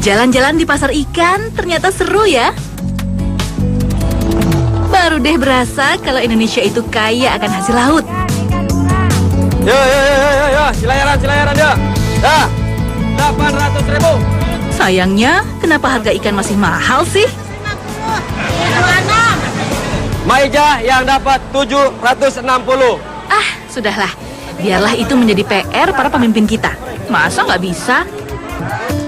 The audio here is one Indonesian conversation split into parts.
Jalan-jalan di pasar ikan ternyata seru ya. Baru deh berasa kalau Indonesia itu kaya akan hasil laut. Yo, silayaran ya. Dah, 800.000. Sayangnya, kenapa harga ikan masih mahal sih? Maija yang dapat 760. Ah, sudahlah. Biarlah itu menjadi PR para pemimpin kita. Masa nggak bisa?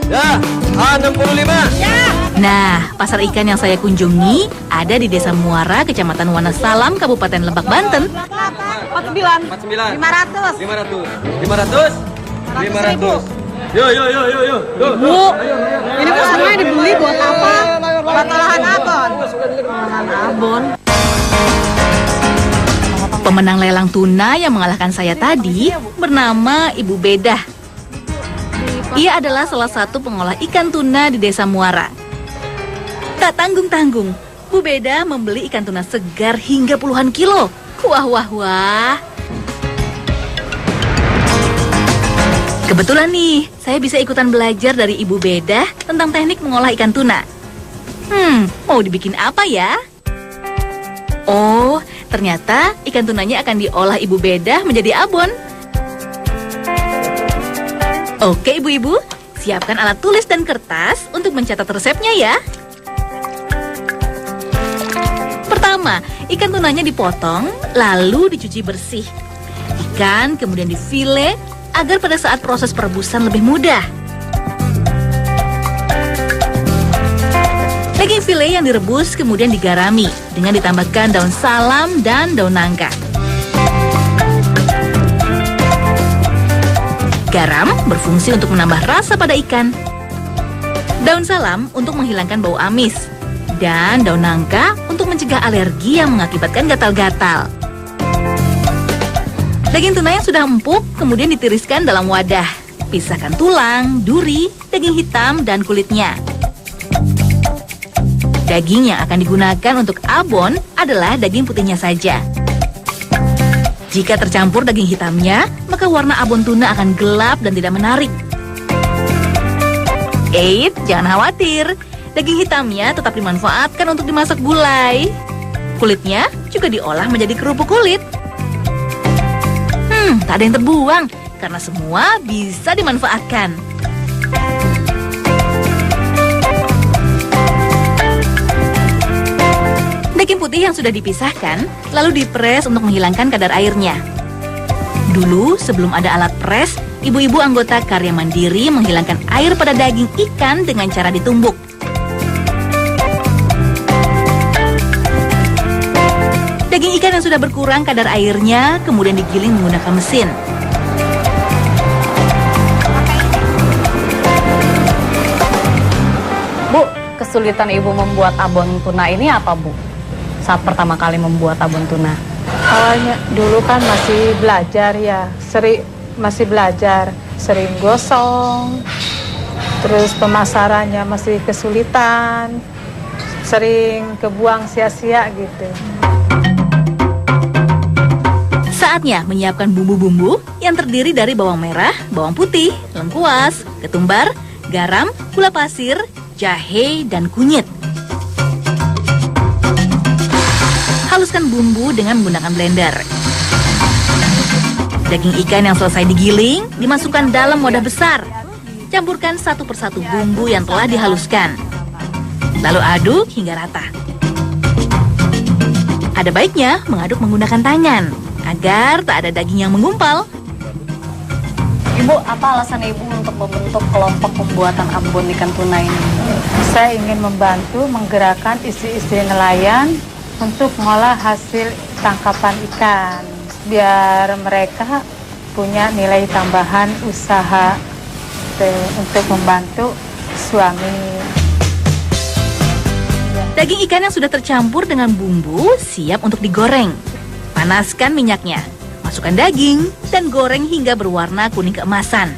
Ya, 65. Nah, pasar ikan yang saya kunjungi ada di Desa Muara, Kecamatan Wonosalam, Kabupaten Lebak, Banten. 49. 500. Yo. Bu, ini kok semuanya dibeli buat apa? Buat olahan abon. Olahan abon. Pemenang lelang tuna yang mengalahkan saya tadi bernama Ibu Bedah. Ia adalah salah satu pengolah ikan tuna di Desa Muara. Tak tanggung-tanggung, Bu Bedah membeli ikan tuna segar hingga puluhan kilo. Wah. Kebetulan nih, saya bisa ikutan belajar dari Ibu Bedah tentang teknik mengolah ikan tuna. Mau dibikin apa ya? Oh, ternyata ikan tunanya akan diolah Ibu Bedah menjadi abon. Oke ibu-ibu, siapkan alat tulis dan kertas untuk mencatat resepnya ya. Pertama, ikan tunanya dipotong, lalu dicuci bersih. Ikan kemudian difile agar pada saat proses perebusan lebih mudah. Daging file yang direbus kemudian digarami dengan ditambahkan daun salam dan daun nangka. Garam berfungsi untuk menambah rasa pada ikan. Daun salam untuk menghilangkan bau amis. Dan daun nangka untuk mencegah alergi yang mengakibatkan gatal-gatal. Daging tuna yang sudah empuk kemudian ditiriskan dalam wadah. Pisahkan tulang, duri, daging hitam, dan kulitnya. Daging yang akan digunakan untuk abon adalah daging putihnya saja. Jika tercampur daging hitamnya, maka warna abon tuna akan gelap dan tidak menarik. Jangan khawatir. Daging hitamnya tetap dimanfaatkan untuk dimasak gulai. Kulitnya juga diolah menjadi kerupuk kulit. Tak ada yang terbuang, karena semua bisa dimanfaatkan. Daging putih yang sudah dipisahkan, lalu dipres untuk menghilangkan kadar airnya. Dulu, sebelum ada alat pres, ibu-ibu anggota karya mandiri menghilangkan air pada daging ikan dengan cara ditumbuk. Daging ikan yang sudah berkurang kadar airnya kemudian digiling menggunakan mesin. Bu, kesulitan ibu membuat abon tuna ini apa, Bu? Saat pertama kali membuat abon tuna. Awalnya dulu kan masih belajar ya, sering gosong, terus pemasarannya masih kesulitan, sering kebuang sia-sia gitu. Saatnya menyiapkan bumbu-bumbu yang terdiri dari bawang merah, bawang putih, lengkuas, ketumbar, garam, gula pasir, jahe, dan kunyit. Haluskan bumbu dengan menggunakan blender. Daging ikan yang selesai digiling dimasukkan dalam wadah besar. Campurkan satu persatu bumbu yang telah dihaluskan. Lalu aduk hingga rata. Ada baiknya mengaduk menggunakan tangan agar tak ada daging yang menggumpal. Ibu, apa alasan ibu untuk membentuk kelompok pembuatan abon ikan tuna ini? Saya ingin membantu menggerakkan istri-istri nelayan untuk mengolah hasil tangkapan ikan, biar mereka punya nilai tambahan usaha untuk membantu suami. Daging ikan yang sudah tercampur dengan bumbu siap untuk digoreng. Panaskan minyaknya, masukkan daging, dan goreng hingga berwarna kuning keemasan.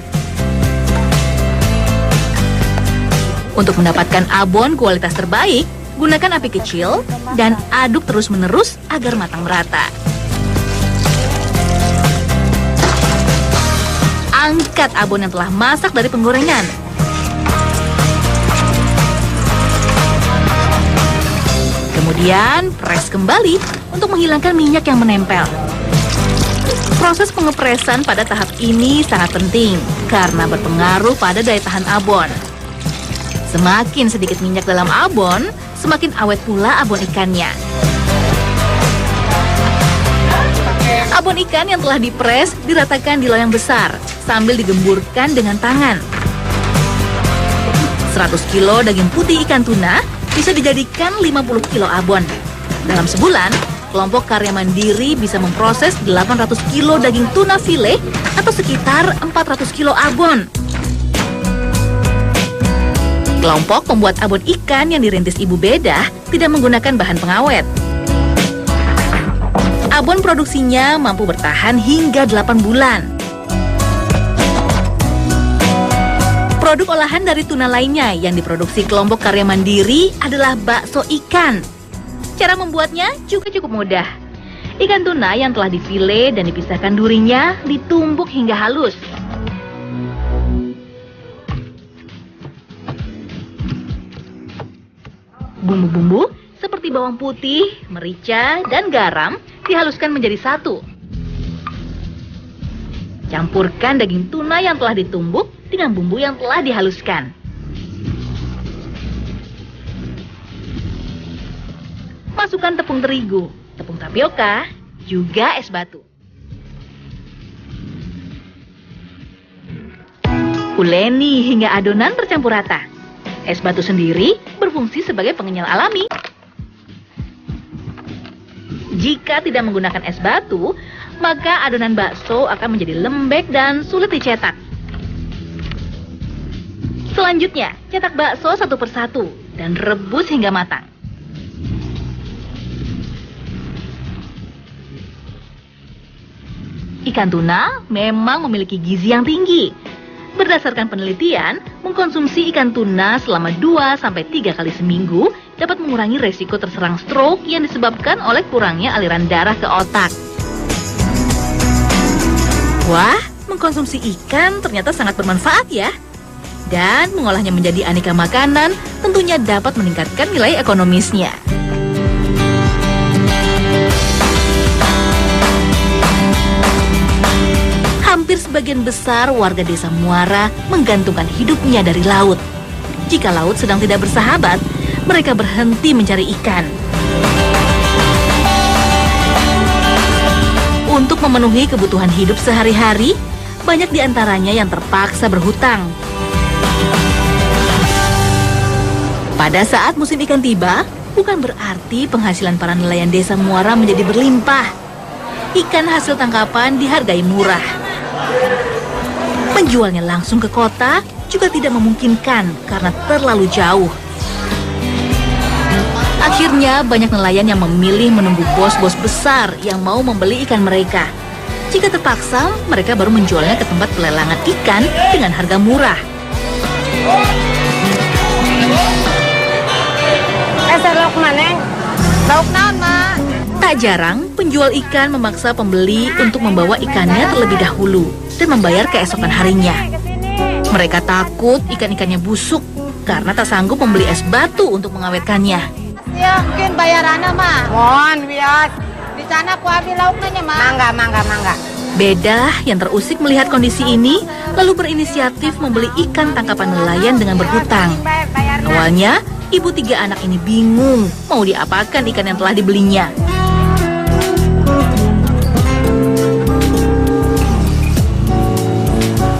Untuk mendapatkan abon kualitas terbaik, gunakan api kecil dan aduk terus-menerus agar matang merata. Angkat abon yang telah masak dari penggorengan. Kemudian press kembali untuk menghilangkan minyak yang menempel. Proses pengepresan pada tahap ini sangat penting karena berpengaruh pada daya tahan abon. Semakin sedikit minyak dalam abon, semakin awet pula abon ikannya. Abon ikan yang telah dipres diratakan di loyang besar sambil digemburkan dengan tangan. 100 kilo daging putih ikan tuna bisa dijadikan 50 kilo abon. Dalam sebulan, kelompok karya mandiri bisa memproses 800 kilo daging tuna file atau sekitar 400 kilo abon. Kelompok pembuat abon ikan yang dirintis Ibu Bedah tidak menggunakan bahan pengawet. Abon produksinya mampu bertahan hingga 8 bulan. Produk olahan dari tuna lainnya yang diproduksi kelompok karya mandiri adalah bakso ikan. Cara membuatnya juga cukup mudah. Ikan tuna yang telah difile dan dipisahkan durinya ditumbuk hingga halus. Bumbu-bumbu seperti bawang putih, merica, dan garam dihaluskan menjadi satu. Campurkan daging tuna yang telah ditumbuk dengan bumbu yang telah dihaluskan. Masukkan tepung terigu, tepung tapioka, juga es batu. Uleni hingga adonan tercampur rata. Es batu sendiri berfungsi sebagai pengenyal alami. Jika tidak menggunakan es batu, maka adonan bakso akan menjadi lembek dan sulit dicetak. Selanjutnya, cetak bakso satu persatu dan rebus hingga matang. Ikan tuna memang memiliki gizi yang tinggi. Berdasarkan penelitian, mengkonsumsi ikan tuna selama 2-3 kali seminggu dapat mengurangi resiko terserang stroke yang disebabkan oleh kurangnya aliran darah ke otak. Wah, mengkonsumsi ikan ternyata sangat bermanfaat ya. Dan mengolahnya menjadi aneka makanan tentunya dapat meningkatkan nilai ekonomisnya. Hampir sebagian besar warga desa Muara menggantungkan hidupnya dari laut. Jika laut sedang tidak bersahabat, mereka berhenti mencari ikan. Untuk memenuhi kebutuhan hidup sehari-hari, banyak di antaranya yang terpaksa berhutang. Pada saat musim ikan tiba, bukan berarti penghasilan para nelayan desa Muara menjadi berlimpah. Ikan hasil tangkapan dihargai murah. Menjualnya langsung ke kota juga tidak memungkinkan karena terlalu jauh. Akhirnya banyak nelayan yang memilih menunggu bos-bos besar yang mau membeli ikan mereka. Jika terpaksa, mereka baru menjualnya ke tempat pelelangan ikan dengan harga murah. Lauk mana? Lauk naon, Mak? Tak jarang, penjual ikan memaksa pembeli untuk membawa ikannya terlebih dahulu dan membayar keesokan harinya. Mereka takut ikan-ikannya busuk karena tak sanggup membeli es batu untuk mengawetkannya. Ya, mungkin bayarannya, Mak. Mohon, bias. Di sana aku ambil lauknya, Mak. Mangga. Bedah yang terusik melihat kondisi ini, lalu berinisiatif membeli ikan tangkapan nelayan dengan berhutang. Awalnya, ibu 3 anak ini bingung mau diapakan ikan yang telah dibelinya.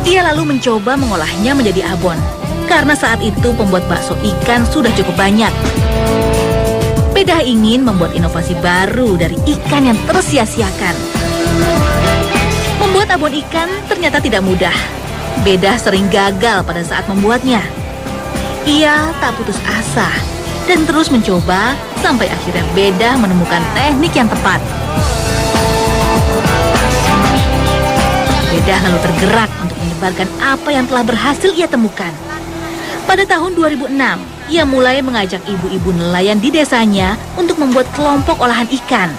Ia lalu mencoba mengolahnya menjadi abon, karena saat itu pembuat bakso ikan sudah cukup banyak. Bedah ingin membuat inovasi baru dari ikan yang tersia-siakan. Membuat abon ikan ternyata tidak mudah. Bedah sering gagal pada saat membuatnya. Ia tak putus asa dan terus mencoba sampai akhirnya Bedah menemukan teknik yang tepat. Bedah lalu tergerak untuk menyebarkan apa yang telah berhasil ia temukan. Pada tahun 2006, ia mulai mengajak ibu-ibu nelayan di desanya untuk membuat kelompok olahan ikan.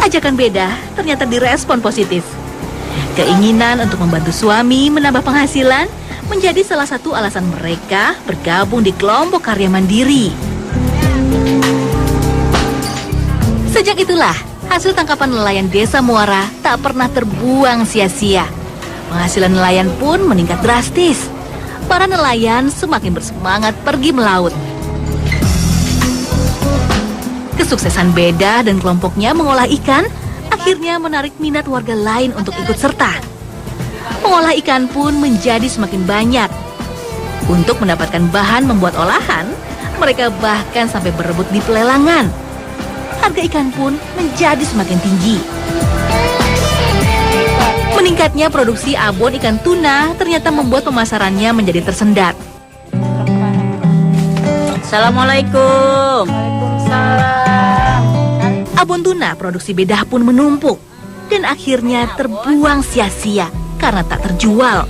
Ajakan Bedah ternyata direspon positif. Keinginan untuk membantu suami menambah penghasilan menjadi salah satu alasan mereka bergabung di kelompok karya mandiri. Sejak itulah, hasil tangkapan nelayan Desa Muara tak pernah terbuang sia-sia. Penghasilan nelayan pun meningkat drastis. Para nelayan semakin bersemangat pergi melaut. Kesuksesan Bedah dan kelompoknya mengolah ikan akhirnya menarik minat warga lain untuk ikut serta. Mengolah ikan pun menjadi semakin banyak. Untuk mendapatkan bahan membuat olahan, mereka bahkan sampai berebut di pelelangan. Harga ikan pun menjadi semakin tinggi. Meningkatnya produksi abon ikan tuna ternyata membuat pemasarannya menjadi tersendat. Assalamualaikum. Abon tuna produksi Bedah pun menumpuk dan akhirnya terbuang sia-sia karena tak terjual.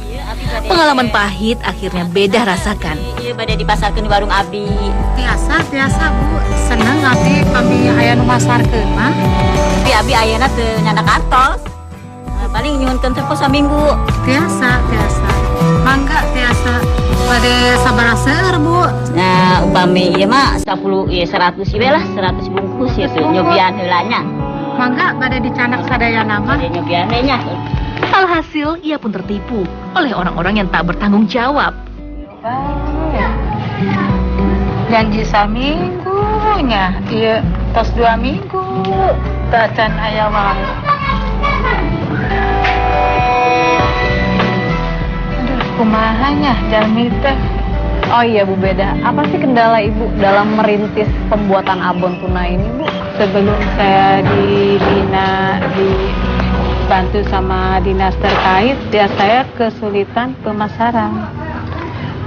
Pengalaman pahit akhirnya Bedah rasakan. Pada dipasarkan di warung Abi. Biasa Bu, seneng Abi kami aya nu masarkeun mah. Tapi Abi ayeuna teu nyana kartos. Paling nyuhunkeun teh saminggu. Biasa. Mangga biasa. Pada sabaraha seueur Bu. Nah, upami ieu mah 100 we lah, 100 bungkus ya tuh nyobian heulanya. Mangga pada dicanak sadayana mah. Nyobian we nya. Alhasil, ia pun tertipu oleh orang-orang yang tak bertanggung jawab. Janji saminggu nya, ieu tos 2 minggu. Tak can aya wae. Kumahanya Jalmi teh. Oh iya Bu Bedah, apa sih kendala Ibu dalam merintis pembuatan abon tuna ini Bu? Sebelum saya dibantu sama dinas terkait, saya kesulitan pemasaran.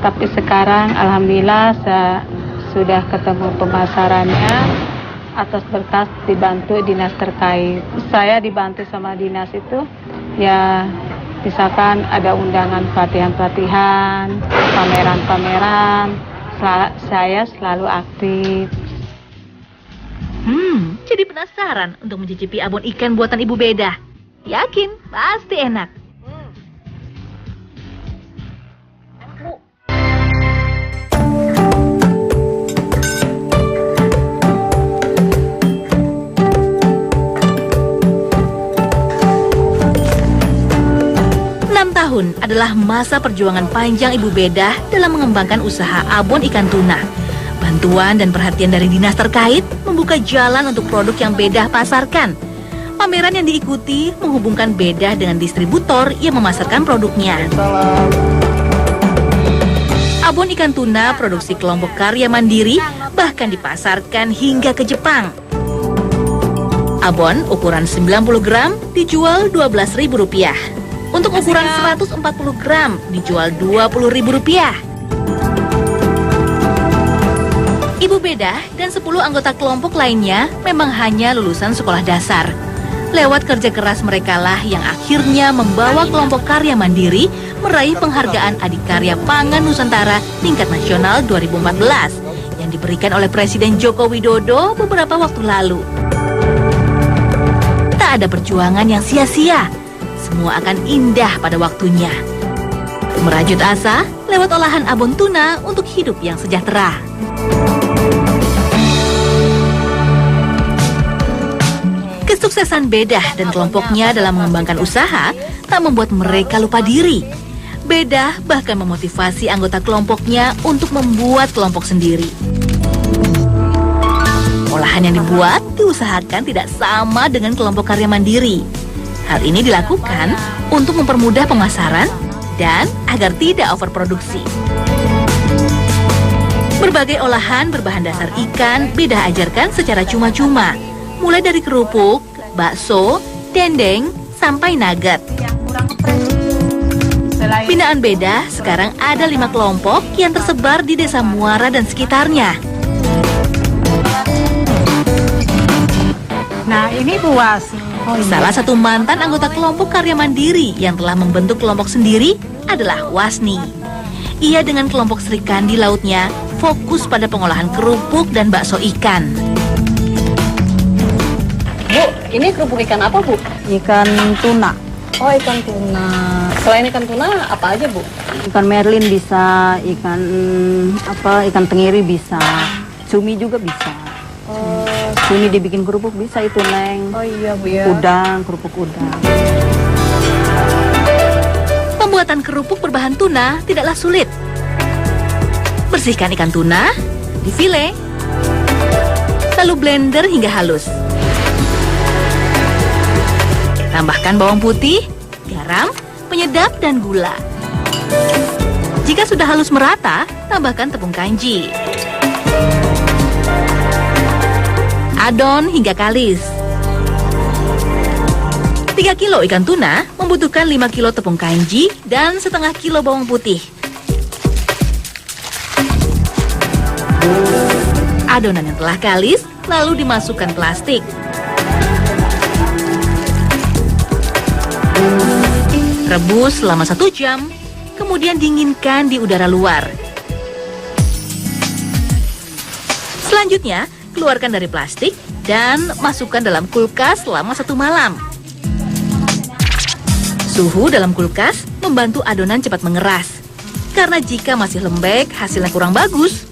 Tapi sekarang alhamdulillah saya sudah ketemu pemasarannya atas berkas dibantu dinas terkait. Saya dibantu sama dinas itu ya, misalkan ada undangan pelatihan-pelatihan, pameran-pameran, saya selalu aktif. Jadi penasaran untuk mencicipi abon ikan buatan Ibu Bedah. Yakin, pasti enak. 6 tahun adalah masa perjuangan panjang Ibu Bedah dalam mengembangkan usaha abon ikan tuna. Bantuan dan perhatian dari dinas terkait membuka jalan untuk produk yang Bedah pasarkan. Pameran yang diikuti menghubungkan Bedah dengan distributor yang memasarkan produknya. Abon ikan tuna produksi kelompok karya mandiri bahkan dipasarkan hingga ke Jepang. Abon ukuran 90 gram dijual Rp12.000. Untuk ukuran 140 gram dijual Rp20.000. Ibu Bedah dan 10 anggota kelompok lainnya memang hanya lulusan sekolah dasar. Lewat kerja keras merekalah yang akhirnya membawa kelompok karya mandiri meraih penghargaan Adikarya Pangan Nusantara tingkat nasional 2014 yang diberikan oleh Presiden Joko Widodo beberapa waktu lalu. Tak ada perjuangan yang sia-sia. Semua akan indah pada waktunya. Merajut asa lewat olahan abon tuna untuk hidup yang sejahtera. Kesuksesan Bedah dan kelompoknya dalam mengembangkan usaha tak membuat mereka lupa diri. Bedah bahkan memotivasi anggota kelompoknya untuk membuat kelompok sendiri. Olahan yang dibuat diusahakan tidak sama dengan kelompok karya mandiri. Hal ini dilakukan untuk mempermudah pemasaran dan agar tidak overproduksi. Berbagai olahan berbahan dasar ikan Bedah ajarkan secara cuma-cuma, mulai dari kerupuk, bakso, dendeng, sampai nugget. Binaan Bedah sekarang ada 5 kelompok yang tersebar di Desa Muara dan sekitarnya. Nah ini Bu Wasni. Salah satu mantan anggota kelompok karya mandiri yang telah membentuk kelompok sendiri adalah Wasni. Ia dengan kelompok Sri Kandi lautnya fokus pada pengolahan kerupuk dan bakso ikan. Bu, ini kerupuk ikan apa Bu? Ikan tuna. Oh ikan tuna. Selain ikan tuna, apa aja Bu? Ikan merlin bisa, ikan tenggiri bisa, cumi juga bisa. Cumi dibikin kerupuk bisa itu, Neng. Oh iya Bu ya. Udang, kerupuk udang. Pembuatan kerupuk berbahan tuna tidaklah sulit. Bersihkan ikan tuna, difile, lalu blender hingga halus. Tambahkan bawang putih, garam, penyedap, dan gula. Jika sudah halus merata, tambahkan tepung kanji. Adon hingga kalis. 3 kilo ikan tuna membutuhkan 5 kilo tepung kanji dan setengah kilo bawang putih. Adonan yang telah kalis lalu dimasukkan plastik. Rebus selama 1 jam, kemudian dinginkan di udara luar. Selanjutnya, keluarkan dari plastik dan masukkan dalam kulkas selama 1 malam. Suhu dalam kulkas membantu adonan cepat mengeras. Karena jika masih lembek, hasilnya kurang bagus.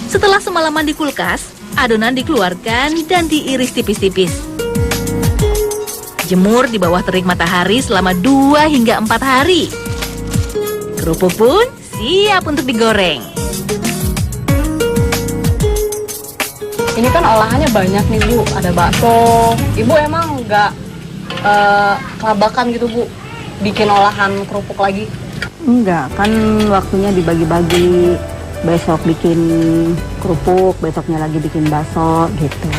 Setelah semalaman di kulkas, adonan dikeluarkan dan diiris tipis-tipis. Jemur di bawah terik matahari selama 2 hingga 4 hari. Kerupuk pun siap untuk digoreng. Ini kan olahannya banyak nih Bu, ada bakso. Ibu emang nggak kelabakan gitu Bu, bikin olahan kerupuk lagi? Enggak, kan waktunya dibagi-bagi. Besok bikin kerupuk, besoknya lagi bikin bakso gitu.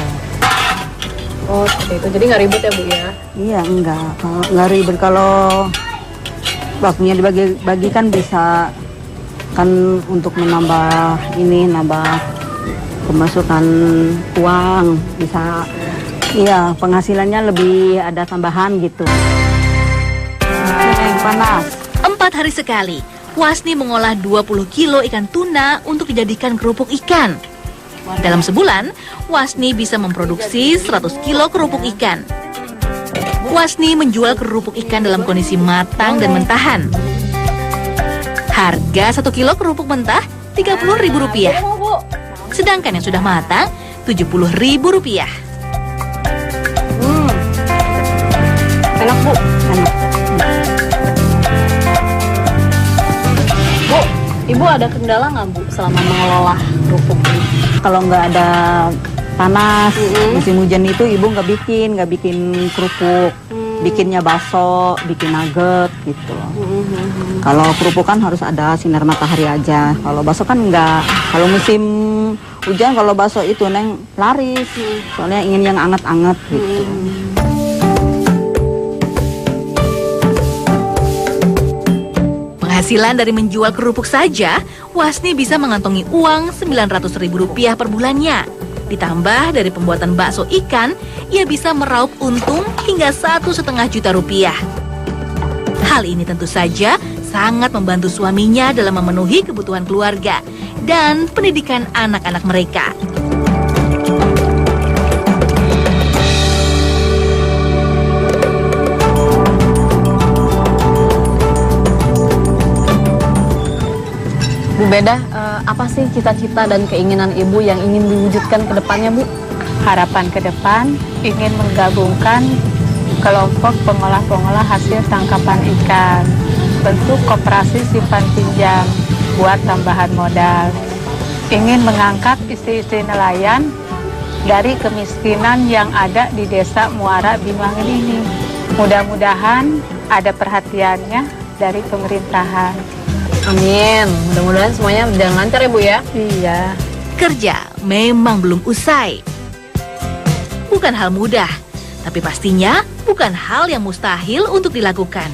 Oh seperti itu, jadi nggak ribet ya Bu ya? Iya, enggak. Kalau nggak ribet, kalau waktunya dibagi-bagi kan bisa kan untuk menambah nambah pemasukan uang, bisa iya penghasilannya lebih ada tambahan gitu. Yang panas. 4 hari sekali, Wasni mengolah 20 kilo ikan tuna untuk dijadikan kerupuk ikan. Dalam sebulan, Wasni bisa memproduksi 100 kilo kerupuk ikan. Wasni menjual kerupuk ikan dalam kondisi matang dan mentahan. Harga 1 kilo kerupuk mentah Rp30.000. Sedangkan yang sudah matang Rp70.000. Enak Bu. Enak. Bu, Ibu ada kendala nggak Bu selama mengelola kerupuk ini? Kalau nggak ada panas, musim hujan itu ibu nggak bikin kerupuk, bikinnya bakso, bikin nugget gitu. Kalau kerupuk kan harus ada sinar matahari aja. Kalau bakso kan nggak. Kalau musim hujan, kalau bakso itu Neng laris, soalnya ingin yang anget-anget gitu. Penghasilan dari menjual kerupuk saja, Wasni bisa mengantongi uang Rp900.000 per bulannya. Ditambah dari pembuatan bakso ikan, ia bisa meraup untung hingga Rp1,5 juta. Hal ini tentu saja sangat membantu suaminya dalam memenuhi kebutuhan keluarga dan pendidikan anak-anak mereka. Bu Beda, apa sih cita-cita dan keinginan Ibu yang ingin diwujudkan ke depannya Bu? Harapan ke depan ingin menggabungkan kelompok pengolah-pengolah hasil tangkapan ikan, bentuk koperasi simpan pinjam buat tambahan modal. Ingin mengangkat istri-istri nelayan dari kemiskinan yang ada di desa Muara Bimangun ini. Mudah-mudahan ada perhatiannya dari pemerintahan. Amin, mudah-mudahan semuanya berjalan lancar ya Bu ya. Iya. Kerja memang belum usai. Bukan hal mudah, tapi pastinya bukan hal yang mustahil untuk dilakukan.